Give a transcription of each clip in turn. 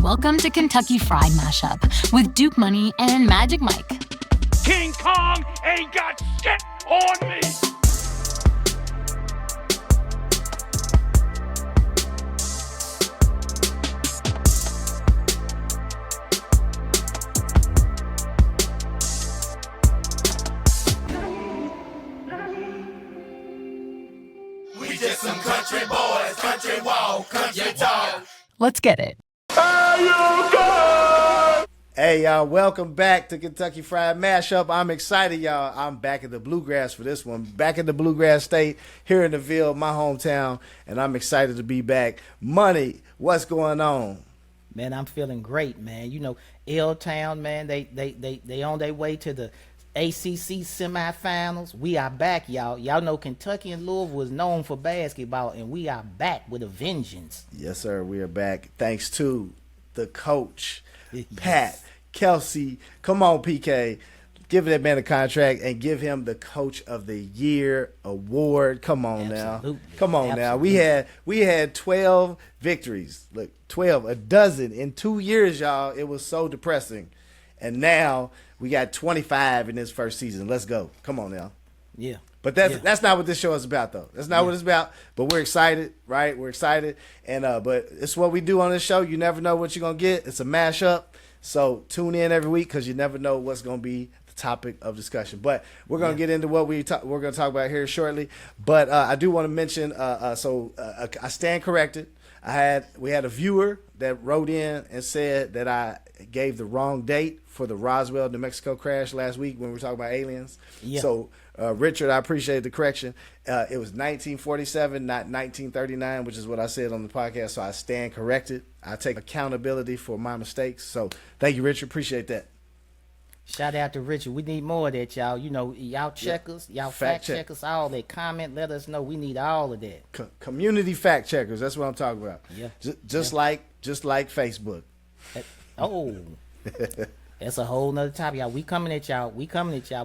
Welcome to Kentucky Fried Mashup with Duke Money and Magic Mike. King Kong ain't got shit on me. We just some country boys, country walk, country talk. Let's get it. Hey y'all, welcome back to Kentucky Fried Mashup. I'm excited, y'all. I'm back in the Bluegrass for this one. Back in the Bluegrass State, here in the Ville, my hometown, and I'm excited to be back. Money, what's going on? Man, I'm feeling great, man. You know, L-Town, man, they on their way to the ACC semifinals. We are back, y'all. Y'all know Kentucky and Louisville was known for basketball, and we are back with a vengeance. Yes, sir, we are back. Thanks to the coach, Pat, Kelsey. Come on, PK. Give that man a contract and give him the Coach of the Year award. Come on Absolutely. now. Come on Absolutely. now. We had 12 victories. Look, 12, a dozen in 2 years, y'all. It was so depressing. And now we got 25 in this first season. Let's go. Come on now. Yeah. But that's not what this show is about, though. That's not what it's about. But we're excited, right? We're excited, and but it's what we do on this show. You never know what you're gonna get. It's a mashup, so tune in every week because you never know what's gonna be the topic of discussion. But we're gonna get into what we're gonna talk about here shortly. But I do want to mention. I stand corrected. We had a viewer that wrote in and said that I gave the wrong date for the Roswell, New Mexico crash last week when we were talking about aliens. Yeah. So, Richard, I appreciate the correction. It was 1947, not 1939, which is what I said on the podcast. So I stand corrected. I take accountability for my mistakes. So thank you, Richard. Appreciate that. Shout out to Richard. We need more of that, y'all. You know, y'all check us, y'all fact check. check us, all that. Comment, let us know. We need all of that. Community fact checkers. That's what I'm talking about. Yeah. Just like Facebook. Oh, that's a whole nother topic, y'all. We coming at y'all.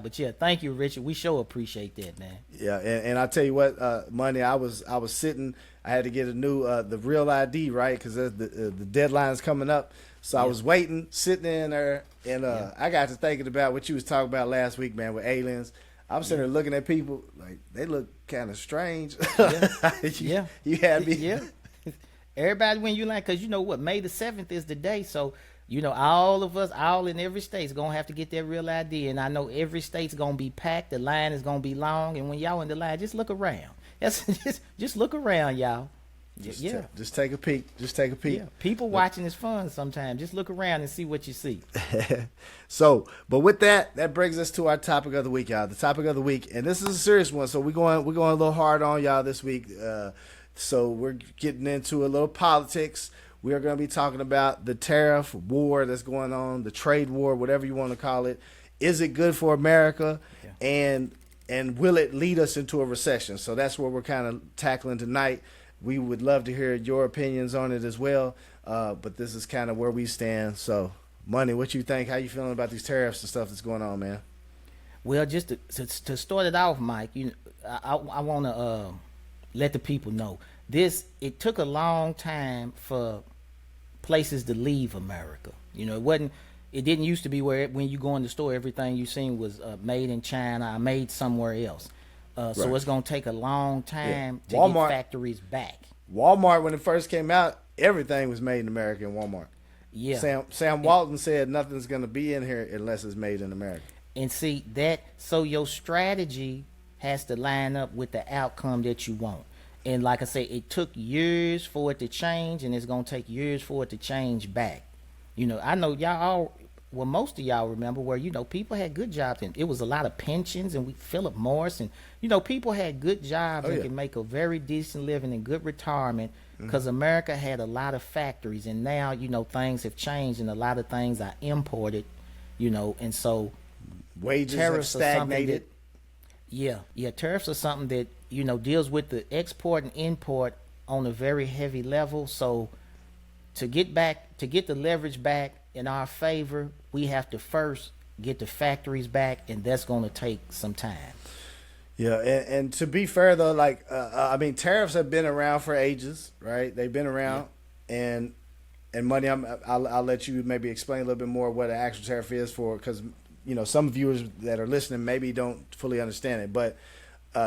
But yeah, thank you, Richard. We sure appreciate that, man. Yeah, and I tell you what, Money. I was sitting. I had to get a new the real ID, right? Because the deadline's coming up. So I was waiting, sitting in there, and I got to thinking about what you was talking about last week, man, with aliens. I'm sitting there looking at people like they look kind of strange. You had me. Yeah. Everybody, when you like, because you know what, May the 7th is the day, so you know all of us, all in every state's gonna have to get that real ID, and I know every state's gonna be packed. The line is gonna be long, and when y'all in the line, just look around. Just look around, y'all. Just take a peek. Just take a peek. Yeah, people watching is fun sometimes. Just look around and see what you see. So, but with that brings us to our topic of the week, y'all. The topic of the week, and this is a serious one. So we're going a little hard on y'all this week. So we're getting into a little politics. We are going to be talking about the tariff war that's going on, the trade war, whatever you want to call it. Is it good for America? Yeah. And will it lead us into a recession? So that's what we're kind of tackling tonight. We would love to hear your opinions on it as well. But this is kind of where we stand. So, Money, what you think? How you feeling about these tariffs and stuff that's going on, man? Well, just to start it off, Mike, I want to let the people know it took a long time for places to leave America. You know, it didn't used to be where when you go in the store, everything you seen was made in China or made somewhere else. So it's going to take a long time to get factories back. Walmart, when it first came out, everything was made in America in Walmart. Yeah. Sam Walton said nothing's going to be in here unless it's made in America. And see so your strategy has to line up with the outcome that you want. And like I say, it took years for it to change, and it's going to take years for it to change back. You know, I know most of y'all remember where, people had good jobs, and it was a lot of pensions, and Philip Morris, and, people had good jobs and could make a very decent living and good retirement because America had a lot of factories, and now, things have changed, and a lot of things are imported, and so wages have stagnated. Tariffs are something that, deals with the export and import on a very heavy level. So to get the leverage back in our favor, we have to first get the factories back, and that's going to take some time. Yeah, and to be fair though, tariffs have been around for ages, right? They've been around, and and money, I'll let you maybe explain a little bit more what an actual tariff is for, because some viewers that are listening maybe don't fully understand it. But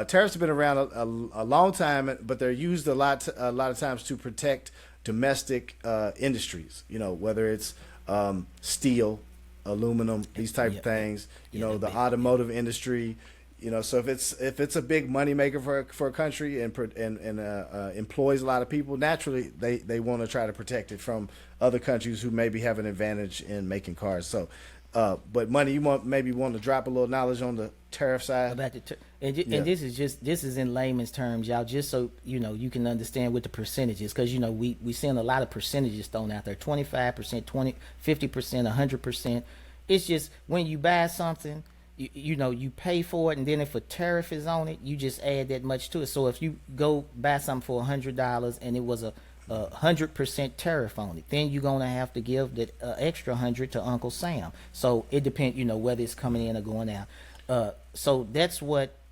tariffs have been around a long time, but they're used a lot of times to protect domestic industries. Whether it's steel, aluminum, these type of things. The automotive industry. So if it's a big money maker for a country and employs a lot of people, naturally they want to try to protect it from other countries who maybe have an advantage in making cars. So, but money, you want to drop a little knowledge on the tariff side. And this is in layman's terms, y'all, just so you can understand with the percentages, because we seeing a lot of percentages thrown out there: 25%, 50%, 100%. It's just when you buy something, you pay for it, and then if a tariff is on it, you just add that much to it. So if you go buy something for $100 and it was a 100% tariff on it, then you're gonna have to give that extra 100 to Uncle Sam. So it depends, whether it's coming in or going out. So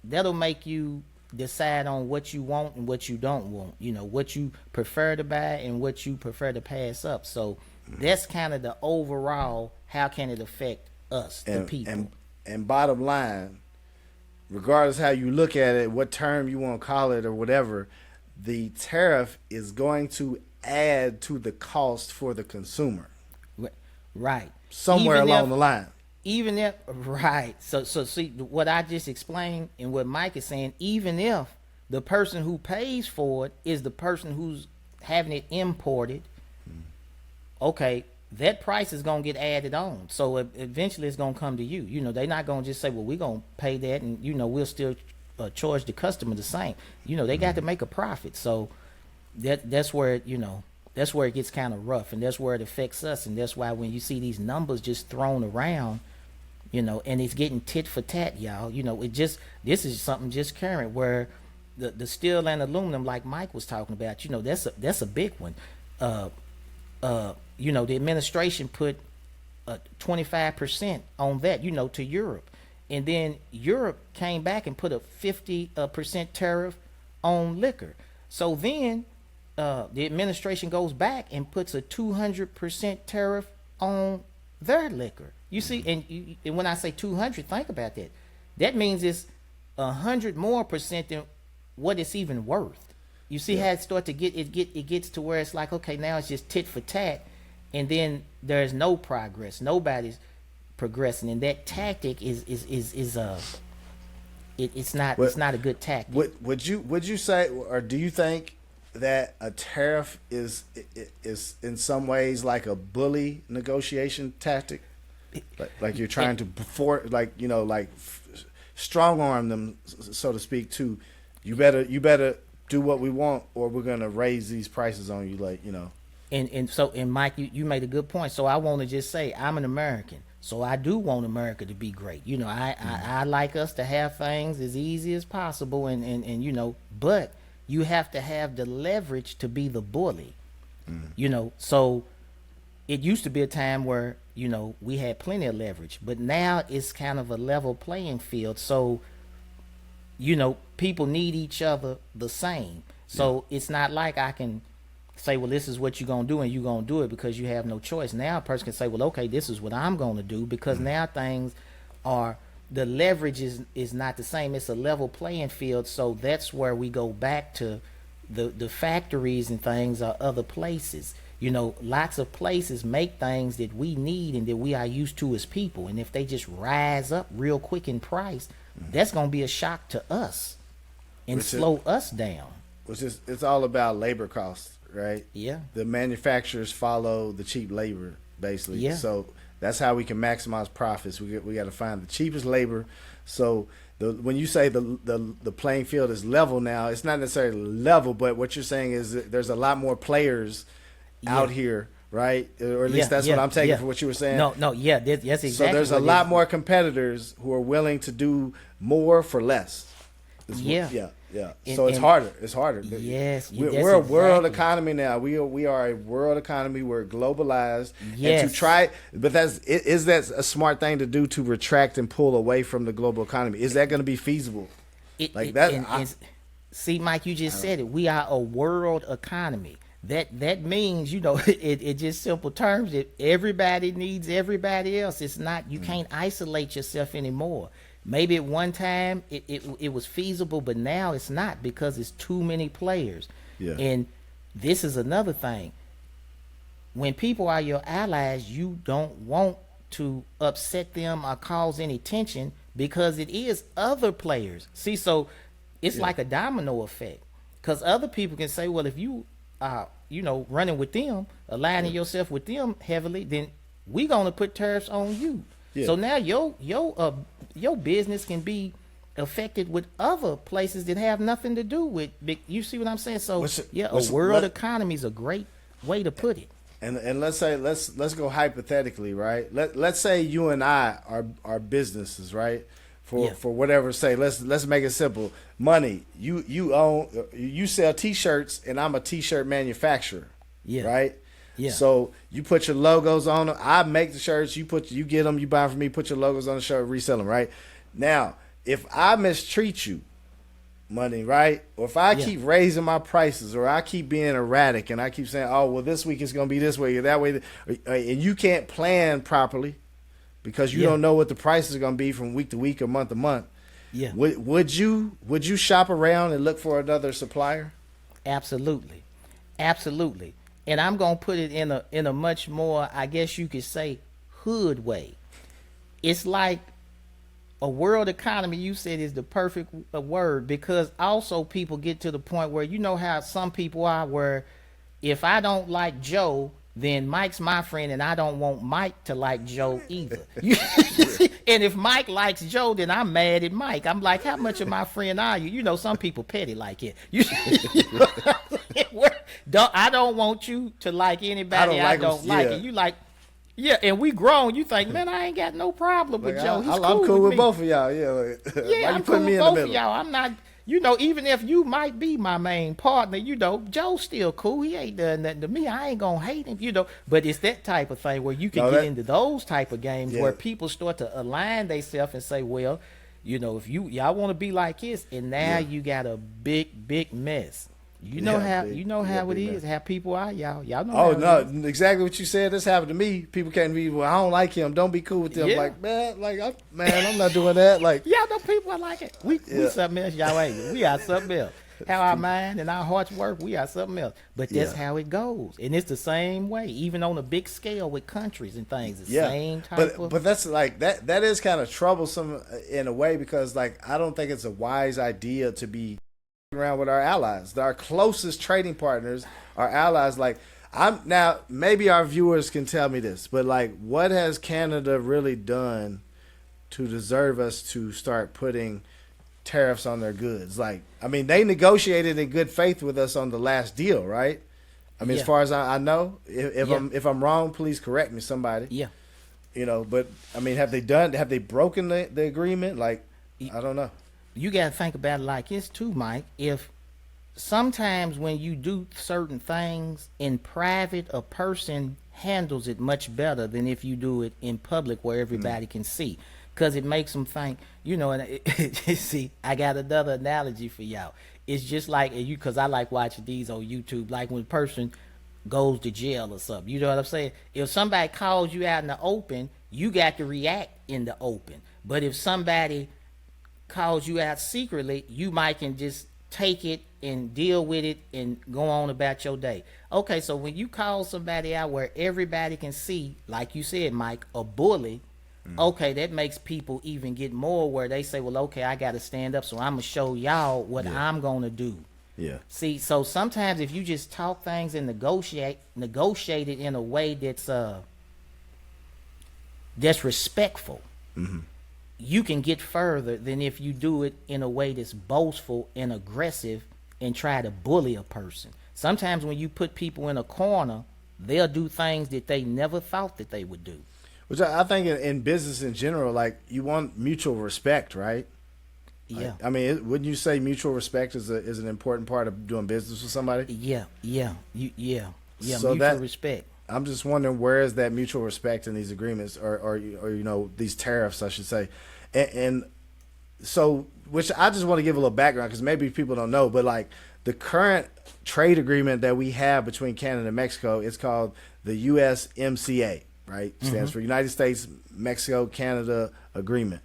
that'll make you decide on what you want and what you don't want. What you prefer to buy and what you prefer to pass up. So that's kind of the overall. How can it affect us, the people? And bottom line, regardless how you look at it, what term you want to call it or whatever, the tariff is going to add to the cost for the consumer. Right. Somewhere along the line. Even if, right. So see, what I just explained and what Mike is saying, even if the person who pays for it is the person who's having it imported, okay, that price is going to get added on. So eventually it's going to come to you. They're not going to just say, well, we're going to pay that and, we'll still charge the customer the same. They got to make a profit. So that's where, that's where it gets kind of rough, and that's where it affects us. And that's why when you see these numbers just thrown around, and it's getting tit for tat, y'all, this is something just current where the steel and aluminum, like Mike was talking about, that's a big one. The administration put 25% on that, to Europe. And then Europe came back and put a 50% tariff on liquor. So then the administration goes back and puts a 200% tariff on their liquor. You see, and when I say 200, think about that. That means it's 100% more than what it's even worth. You see how it starts to it gets to where it's like, okay, now it's just tit for tat, and then there's no progress. Nobody's progressing, and that tactic it's not a good tactic. Would you say, or do you think that a tariff is in some ways like a bully negotiation tactic? Like you're trying to strong arm them, so to speak, to you better do what we want, or we're gonna raise these prices on you, And Mike, you made a good point. So I want to just say, I'm an American, so I do want America to be great. I like us to have things as easy as possible, and but you have to have the leverage to be the bully. So it used to be a time where we had plenty of leverage, but now it's kind of a level playing field. So people need each other the same. So it's not like I can say, well, this is what you're going to do, and you're going to do it because you have no choice. Now a person can say, well, okay, this is what I'm going to do, because now things are, the leverage is not the same. It's a level playing field. So that's where we go back to the factories and things or other places. Lots of places make things that we need and that we are used to as people. And if they just rise up real quick in price, that's going to be a shock to us and slow us down. It's all about labor costs, right? Yeah. The manufacturers follow the cheap labor, basically. Yeah. So that's how we can maximize profits. We got to find the cheapest labor. So when you say the playing field is level now, it's not necessarily level, but what you're saying is that there's a lot more players out here, right? Or at least that's what I'm taking from what you were saying. No, that's exactly. So there's a lot more competitors who are willing to do more for less. Yeah. So it's harder. It's harder. Yes, we're a world economy now. We are a world economy. We're globalized. Yes. And to try, but is that a smart thing to do, to retract and pull away from the global economy? Is that going to be feasible? See, Mike, you just said it. We are a world economy. that means, it just simple terms that everybody needs everybody else. It's not, you can't isolate yourself anymore. Maybe at one time it was feasible, but now it's not, because it's too many players. Yeah. And this is another thing. When people are your allies, you don't want to upset them or cause any tension, because it is other players. See, so it's like a domino effect, because other people can say, well, if you are, running with them, aligning yourself with them heavily, then we gonna put tariffs on you. So now your business can be affected with other places that have nothing to do with. You see what I'm saying? So a world economy is a great way to put it. And let's say let's go hypothetically, right? Let's say you and I are businesses, right? For whatever, say let's make it simple. Money, you sell T-shirts, and I'm a T-shirt manufacturer, right? Yeah. So you put your logos on them. I make the shirts. You get them. You buy them from me. Put your logos on the shirt. Resell them. Right. Now, if I mistreat you, Money, right? Or if I keep raising my prices, or I keep being erratic, and I keep saying, "Oh, well, this week it's going to be this way or that way," and you can't plan properly because you don't know what the prices are going to be from week to week or month to month. Yeah. Would you shop around and look for another supplier? Absolutely. Absolutely. And I'm going to put it in a much more, I guess you could say, hood way. It's like a world economy, you said, is the perfect word, because also people get to the point where, you know how some people are, where if I don't like Joe, then Mike's my friend, and I don't want Mike to like Joe either. And if Mike likes Joe, then I'm mad at Mike. I'm like, how much of my friend are you? You know, some people petty like it. I don't want you to like anybody I don't like. And you like, and we grown. You think, man, I ain't got no problem with Joe. He's I'm cool with me. both of y'all. Why I'm you cool me with in the both middle? of y'all. I'm not, even if you might be my main partner, Joe's still cool. He ain't done nothing to me. I ain't gonna hate him, But it's that type of thing where you can get into those type of games where people start to align themselves and say, well, if y'all want to be like this, and now you got a big mess. You know how it is, how people are, y'all know. Oh no, exactly what you said. This happened to me. People can't be, well, I don't like him. Don't be cool with them. Like, I'm not doing that. Like, y'all know people are like it. We something else, y'all ain't. We are something else. How our mind and our hearts work, we are something else. But that's how it goes, and it's the same way, even on a big scale with countries and things. The same type of. But that's like that. That is kind of troublesome in a way, because like I don't think it's a wise idea to be around with our allies. Our closest trading partners, our allies. Like, now maybe our viewers can tell me this, but like, what has Canada really done to deserve us to start putting tariffs on their goods? Like, I mean, they negotiated in good faith with us on the last deal, right? I mean, as far as I know, if I'm wrong, please correct me, somebody. Yeah. But I mean, have they broken the agreement? Like, I don't know. You got to think about it like this too, Mike. If sometimes when you do certain things in private, a person handles it much better than if you do it in public where everybody can see, because it makes them think, and see, I got another analogy for y'all. It's just like because I like watching these on YouTube, like when a person goes to jail or something, you know what I'm saying? If somebody calls you out in the open, you got to react in the open. But if somebody calls you out secretly, you might can just take it and deal with it and go on about your day. Okay, so when you call somebody out where everybody can see, like you said, Mike, a bully, okay, that makes people even get more where they say, well, okay, I got to stand up, so I'm going to show y'all what I'm going to do. Yeah. See, so sometimes if you just talk things and negotiate it in a way that's respectful, you can get further than if you do it in a way that's boastful and aggressive and try to bully a person. Sometimes when you put people in a corner, they'll do things that they never thought that they would do. Which I think in business in general, like, you want mutual respect, right? Yeah. I mean, wouldn't you say mutual respect is an important part of doing business with somebody? Yeah. So mutual respect. I'm just wondering, where is that mutual respect in these agreements, or these tariffs, I should say, and so, which I just want to give a little background, because maybe people don't know, but like the current trade agreement that we have between Canada and Mexico is called the USMCA, right? Stands for United States Mexico Canada Agreement.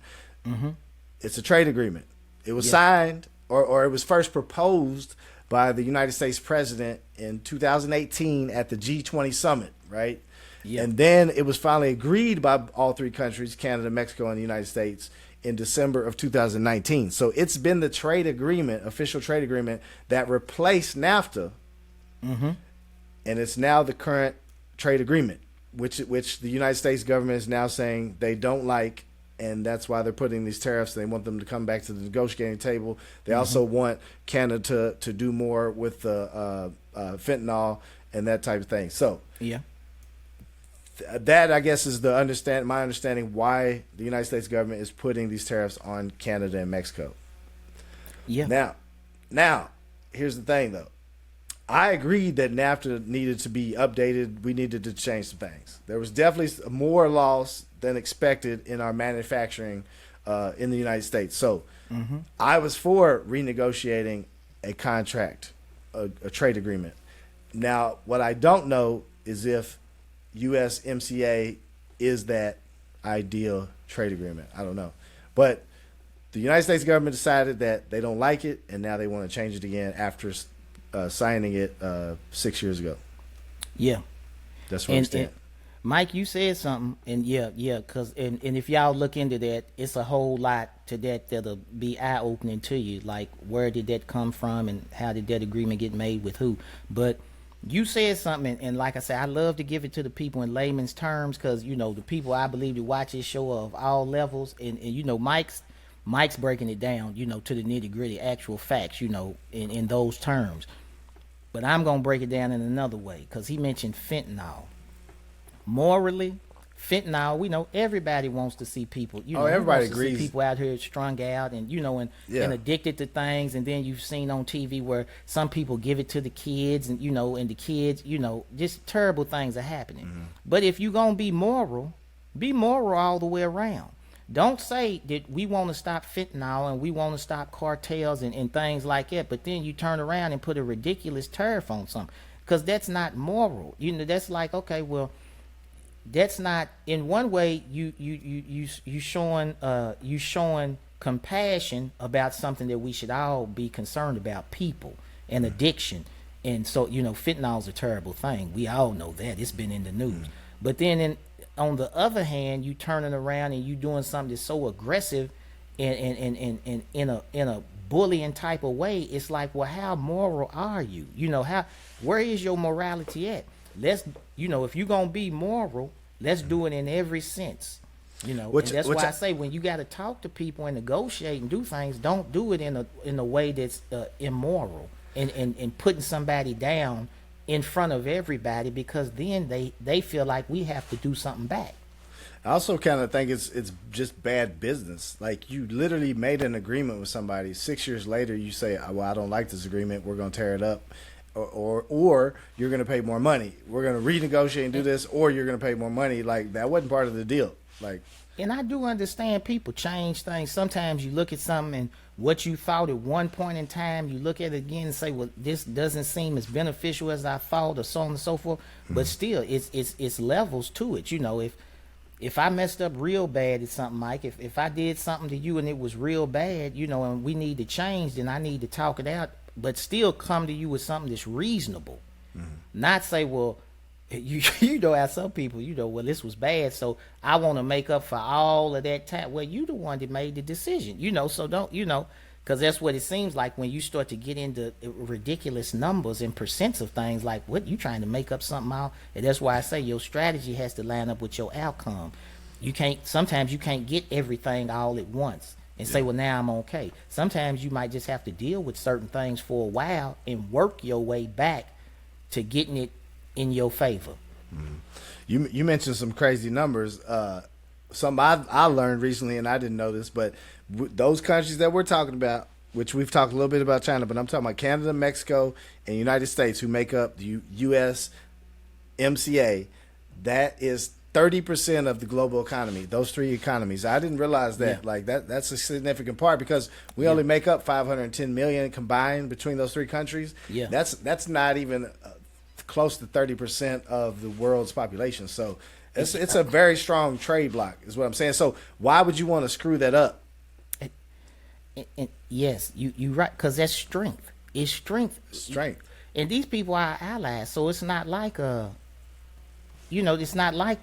It's a trade agreement. It was signed, or it was first proposed by the United States president in 2018 at the G20 summit, right? And then it was finally agreed by all three countries, Canada, Mexico, and the United States, in December of 2019. So it's been the trade agreement, official trade agreement, that replaced NAFTA, and it's now the current trade agreement, which the United States government is now saying they don't like, and that's why they're putting these tariffs. They want them to come back to the negotiating table. They also want Canada to do more with the fentanyl and that type of thing. So that, I guess, is my understanding why the United States government is putting these tariffs on Canada and Mexico. Now, here's the thing, though. I agreed that NAFTA needed to be updated. We needed to change some things. There was definitely more loss than expected in our manufacturing in the United States. So I was for renegotiating a contract, a trade agreement. Now, what I don't know is if USMCA is that ideal trade agreement. I don't know. But the United States government decided that they don't like it, and now they want to change it again after signing it 6 years ago. That's what I'm saying. Mike, you said something, and because if y'all look into that, it's a whole lot to that'll be eye-opening to you, like where did that come from and how did that agreement get made with who. But you said something, and like I said, I love to give it to the people in layman's terms, because the people I believe that watch this show of all levels, and Mike's breaking it down, to the nitty-gritty actual facts, in those terms. But I'm gonna break it down in another way, because he mentioned fentanyl. Morally, fentanyl, we know everybody wants to see people, everybody agrees. See people out here strung out and and addicted to things. And then you've seen on TV where some people give it to the kids, and and the kids, just terrible things are happening. But if you're gonna be moral all the way around. Don't say that we want to stop fentanyl and we want to stop cartels and things like that, but then you turn around and put a ridiculous tariff on something, because that's not moral. That's like, okay, well, that's not, in one way you showing compassion about something that we should all be concerned about, people and addiction. And so fentanyl's a terrible thing. We all know that. It's been in the news. But then on the other hand, you turning around and you doing something that's so aggressive and in a bullying type of way. It's like, well, how moral are you? Where is your morality at? Let's, if you're gonna be moral, let's do it in every sense. And that's why I say, when you got to talk to people and negotiate and do things, don't do it in a way that's immoral and putting somebody down in front of everybody, because then they feel like we have to do something back. I also kind of think it's just bad business. Like, you literally made an agreement with somebody. 6 years later, you say, well, I don't like this agreement. We're going to tear it up. Or you're going to pay more money. We're going to renegotiate and do this, or you're going to pay more money. Like, that wasn't part of the deal. Like, and I do understand people change things. Sometimes you look at something and what you thought at one point in time, you look at it again and say, well, this doesn't seem as beneficial as I thought, or so on and so forth. But still, it's levels to it. If I messed up real bad at something, Mike, if I did something to you and it was real bad, and we need to change, then I need to talk it out, but still come to you with something that's reasonable. Not say, well, how some people, well, this was bad, so I want to make up for all of that time. Well, you the one that made the decision, so don't, because that's what it seems like when you start to get into ridiculous numbers and percents of things. Like, what, you trying to make up something out? And that's why I say your strategy has to line up with your outcome. Sometimes you can't get everything all at once and say, well, now I'm okay. Sometimes you might just have to deal with certain things for a while and work your way back to getting it in your favor. You mentioned some crazy numbers. Something I learned recently, and I didn't know this, but those countries that we're talking about, which we've talked a little bit about China, but I'm talking about Canada, Mexico, and United States, who make up the USMCA. That is 30% of the global economy, those three economies. I didn't realize that. Yeah. Like that's a significant part because we only make up 510 million combined between those three countries. Yeah. That's not even close to 30% of the world's population. So it's a very strong trade block is what I'm saying. So why would you want to screw that up? And yes, you right, because that's strength. It's strength. Strength. And these people are our allies, so it's not like it's not like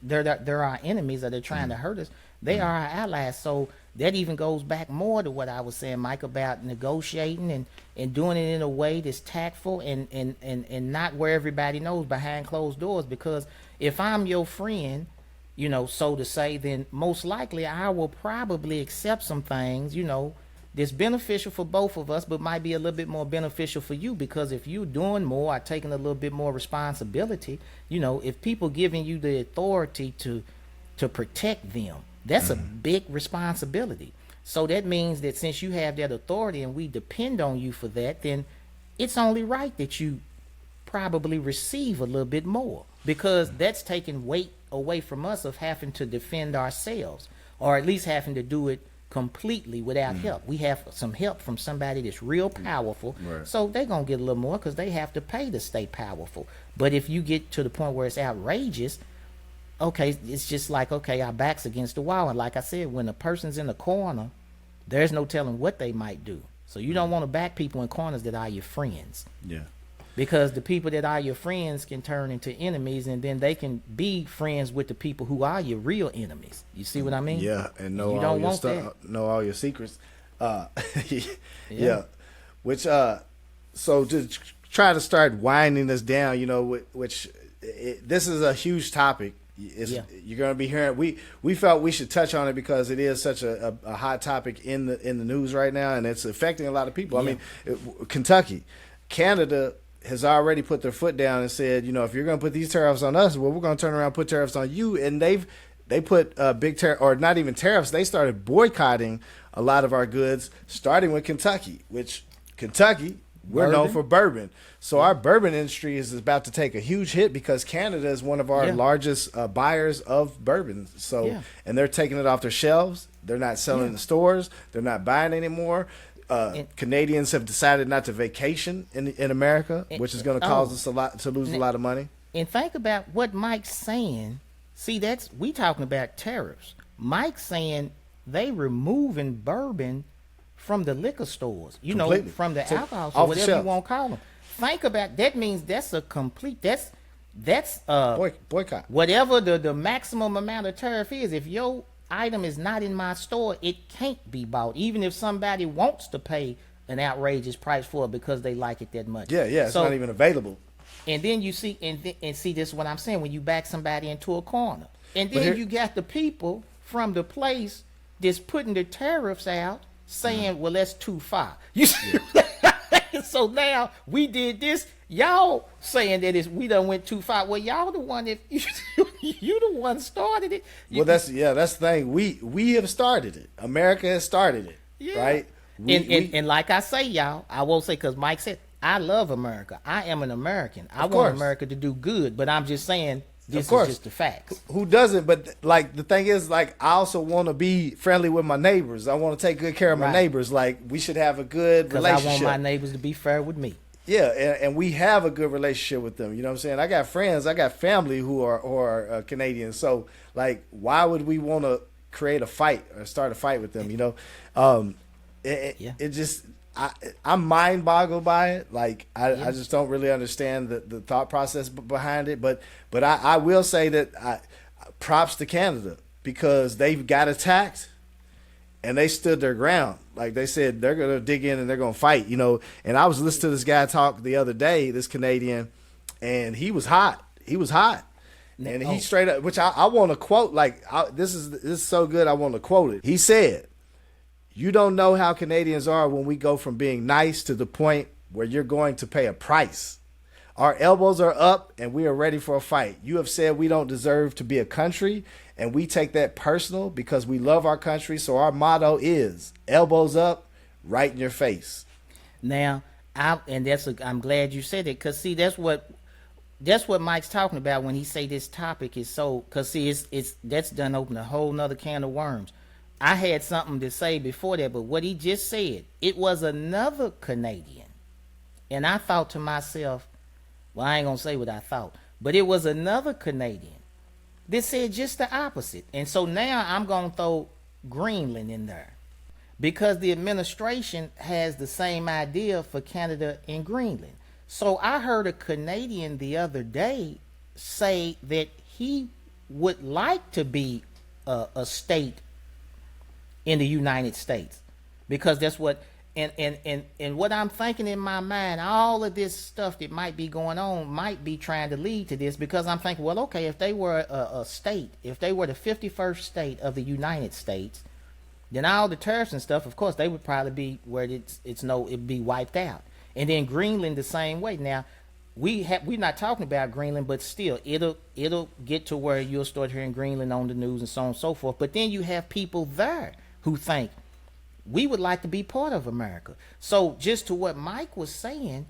they're our enemies or they're trying to hurt us. They are our allies. So that even goes back more to what I was saying, Mike, about negotiating and doing it in a way that's tactful and not where everybody knows behind closed doors. Because if I'm your friend, so to say, then most likely I will probably accept some things, that's beneficial for both of us, but might be a little bit more beneficial for you, because if you're doing more or taking a little bit more responsibility, if people giving you the authority to protect them, that's a big responsibility. So that means that since you have that authority and we depend on you for that, then it's only right that you probably receive a little bit more, because that's taking weight away from us of having to defend ourselves, or at least having to do it completely without help. We have some help from somebody that's real powerful, so they're gonna get a little more because they have to pay to stay powerful. But if you get to the point where it's outrageous, okay, it's just like, okay, our back's against the wall, and like I said, when a person's in the corner, there's no telling what they might do. So you don't want to back people in corners that are your friends. Yeah. Because the people that are your friends can turn into enemies, and then they can be friends with the people who are your real enemies. You see what I mean? Yeah, and know you all don't your want stuff, know all your secrets. Yeah. Which so to try to start winding this down, this is a huge topic. You're going to be hearing. We felt we should touch on it because it is such a hot topic in the news right now, and it's affecting a lot of people. Yeah. I mean, Kentucky, Canada has already put their foot down and said, if you're going to put these tariffs on us, well, we're going to turn around and put tariffs on you. And they put big tariff, or not even tariffs. They started boycotting a lot of our goods, starting with Kentucky, which Kentucky, we're known for bourbon. So our bourbon industry is about to take a huge hit because Canada is one of our largest buyers of bourbon. So, and they're taking it off their shelves. They're not selling in stores. They're not buying anymore. Canadians have decided not to vacation in America, which is going to cause us to lose a lot of money. And think about what Mike's saying. See, we talking about tariffs. Mike's saying they removing bourbon from the liquor stores, Completely. from the alcohol off store, the whatever shelf. you want to call them. Think about that. Means that's a complete. That's Boycott. Whatever the maximum amount of tariff is. If your item is not in my store, it can't be bought, even if somebody wants to pay an outrageous price for it because they like it that much. Yeah, it's not even available. And then you see, and see, this is what I'm saying, when you back somebody into a corner, and then you got the people from the place that's putting the tariffs out saying, well, that's too far. You see? So now we did this. Y'all saying that we done went too far. Well, y'all the one that you the one started it. That's the thing. We have started it. America has started it, right? And like I say, y'all, I won't say, because Mike said, I love America. I am an American. I want America to do good, but I'm just saying this is just the facts. Who doesn't? But like the thing is, like, I also want to be friendly with my neighbors. I want to take good care of my neighbors. Like, we should have a good relationship. Because I want my neighbors to be fair with me. Yeah, and we have a good relationship with them. You know what I'm saying? I got friends, I got family who are Canadian. So, like, why would we want to create a fight or start a fight with them? It just, I'm mind boggled by it. Like, I just don't really understand the thought process behind it. But I will say that props to Canada, because they've got attacked and they stood their ground. Like, they said they're going to dig in and they're going to fight, And I was listening to this guy talk the other day, this Canadian, and he was hot. And he straight up, which I want to quote, this is so good, I want to quote it. He said, "You don't know how Canadians are when we go from being nice to the point where you're going to pay a price. Our elbows are up and we are ready for a fight. You have said we don't deserve to be a country, and we take that personal because we love our country. So our motto is elbows up, right in your face." Now, I'm glad you said it, because see, that's what that's what Mike's talking about when he say this topic is so, because see, it's that's done open a whole nother can of worms. I had something to say before that, but what he just said, it was another Canadian, and I thought to myself, well, I ain't gonna say what I thought, but it was another Canadian that said just the opposite. And so now I'm gonna throw Greenland in there because the administration has the same idea for Canada and Greenland. So I heard a Canadian the other day say that he would like to be a state in the United States because that's what and what I'm thinking in my mind, all of this stuff that might be going on might be trying to lead to this, because I'm thinking, well, okay, if they were a state, if they were the 51st state of the United States, then all the tariffs and stuff, of course, they would probably be where it'd be wiped out. And then Greenland the same way. Now, we're not talking about Greenland, but still, it'll get to where you'll start hearing Greenland on the news and so on and so forth. But then you have people there who think we would like to be part of America. So just to what Mike was saying,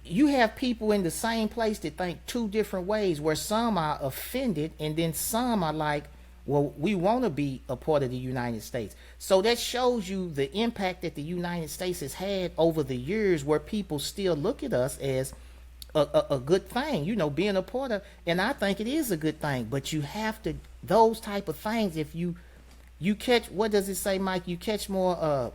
you have people in the same place that think two different ways, where some are offended and then some are like, well, we want to be a part of the United States. So that shows you the impact that the United States has had over the years, where people still look at us as a good thing, being a part of. And I think it is a good thing, but you have to, those type of things, if you catch, what does it say, Mike? You catch more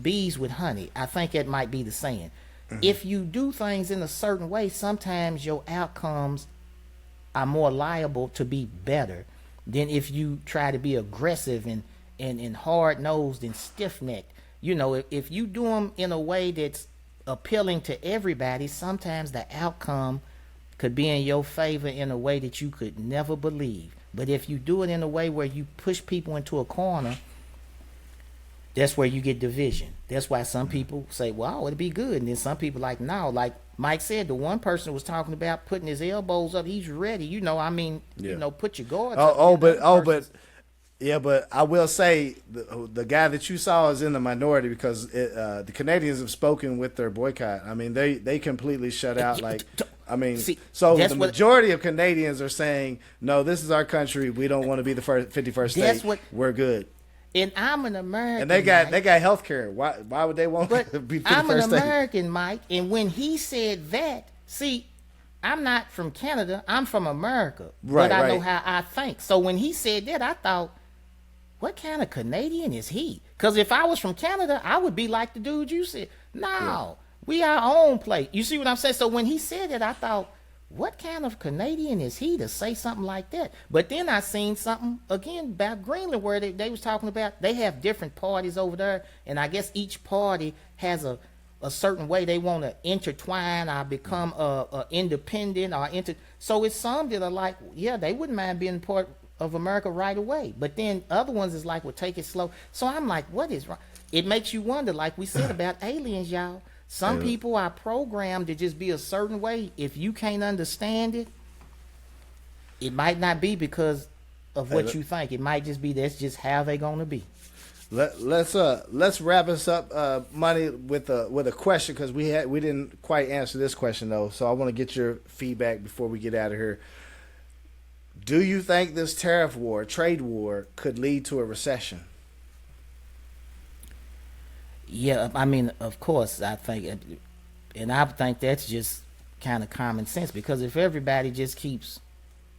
bees with honey. I think that might be the saying. Mm-hmm. If you do things in a certain way, sometimes your outcomes are more liable to be better than if you try to be aggressive and hard-nosed and stiff-necked. If you do them in a way that's appealing to everybody, sometimes the outcome could be in your favor in a way that you could never believe. But if you do it in a way where you push people into a corner, that's where you get division. That's why some people say, well, it'd be good. And then some people like, no, like Mike said, the one person was talking about putting his elbows up. He's ready. Put your guards up. But I will say the guy that you saw is in the minority, because the Canadians have spoken with their boycott. I mean, they completely shut out. The majority of Canadians are saying, no, this is our country. We don't want to be the 51st state. We're good. And I'm an American. And they got health care. Why would they want to be 51st I'm an state? American, Mike. And when he said that, see, I'm not from Canada. I'm from America. Right, but I know how I think. So when he said that, I thought, what kind of Canadian is he? Because if I was from Canada, I would be like the dude you said. No, we our own place. You see what I'm saying? So when he said that, I thought, what kind of Canadian is he to say something like that? But then I seen something again about Greenland, where they was talking about they have different parties over there, and I guess each party has a certain way they want to intertwine or become independent so it's some that are like, yeah, they wouldn't mind being part of America right away, but then other ones is like, well, take it slow. So I'm like, what is wrong? It makes you wonder, like we said about aliens, y'all. Some people are programmed to just be a certain way. If you can't understand it, it might not be because of what you think. It might just be that's just how they gonna be. Let's wrap us up, Money, with a question, because we didn't quite answer this question though. So I want to get your feedback before we get out of here. Do you think this tariff war, trade war, could lead to a recession? Yeah, I mean, of course, I think, and I think that's just kind of common sense, because if everybody just keeps,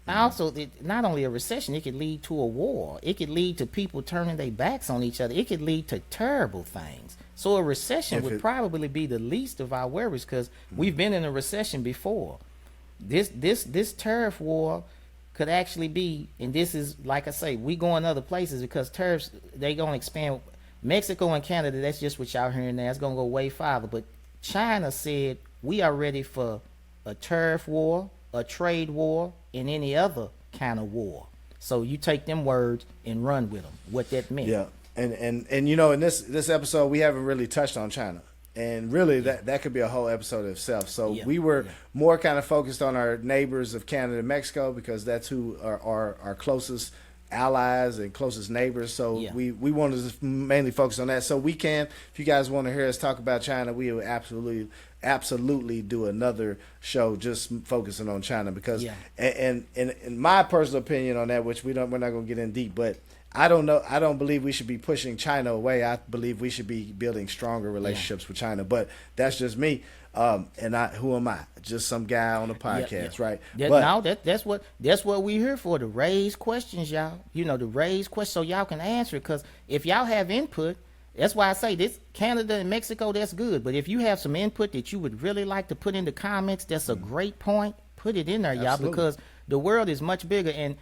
also, not only a recession, it could lead to a war. It could lead to people turning their backs on each other. It could lead to terrible things. So a recession would probably be the least of our worries, because we've been in a recession before. This tariff war could actually be, and this is, like I say, we going other places because tariffs, they going to expand. Mexico and Canada, that's just what y'all hearing now. It's going to go way farther. But China said we are ready for a tariff war, a trade war, and any other kind of war. So you take them words and run with them, what that meant. Yeah, and in this episode, we haven't really touched on China. And really, that could be a whole episode of itself. So we were more kind of focused on our neighbors of Canada and Mexico, because that's who are our closest allies and closest neighbors. So Yeah. we wanted to mainly focus on that. So we can, if you guys want to hear us talk about China, we will absolutely do another show just focusing on China because Yeah. and in my personal opinion on that, which we're not going to get in deep, but I don't know. I don't believe we should be pushing China away. I believe we should be building stronger relationships with China. But that's just me. Who am I? Just some guy on a podcast, right? That's what we here for, to raise questions, y'all. To raise questions so y'all can answer it. Because if y'all have input, that's why I say this, Canada and Mexico, that's good. But if you have some input that you would really like to put in the comments, that's a great point. Put it in there, y'all, Absolutely. because the world is much bigger. And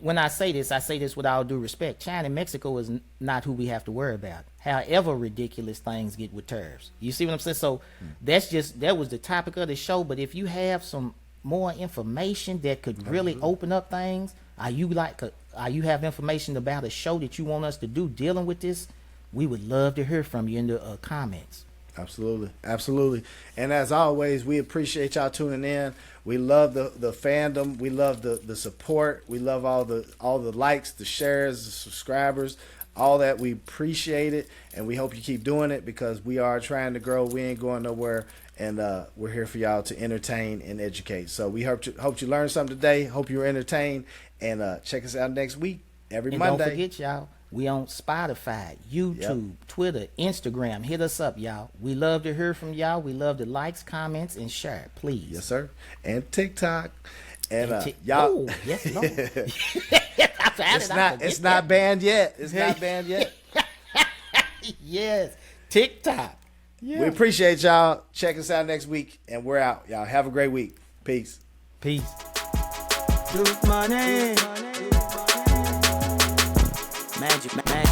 when I say this with all due respect. China and Mexico is not who we have to worry about. However ridiculous things get with tariffs. You see what I'm saying? So that was the topic of the show. But if you have some more information that could really open up things, are you have information about a show that you want us to do dealing with this? We would love to hear from you in the comments. Absolutely. And as always, we appreciate y'all tuning in. We love the fandom. We love the support. We love all the likes, the shares, the subscribers, all that. We appreciate it, and we hope you keep doing it because we are trying to grow. We ain't going nowhere, and we're here for y'all to entertain and educate. So we hope you learned something today. Hope you were entertained, and check us out next week every Monday. Don't forget, y'all. We on Spotify, YouTube, Twitter, Instagram. Hit us up, y'all. We love to hear from y'all. We love the likes, comments, and share, please. Yes, sir. And TikTok. And Oh, y'all. yes, Lord. It's not banned yet. It's not banned yet. Yes, TikTok. Yeah. We appreciate y'all. Check us out next week, and we're out. Y'all have a great week. Peace. Duke money. Magic.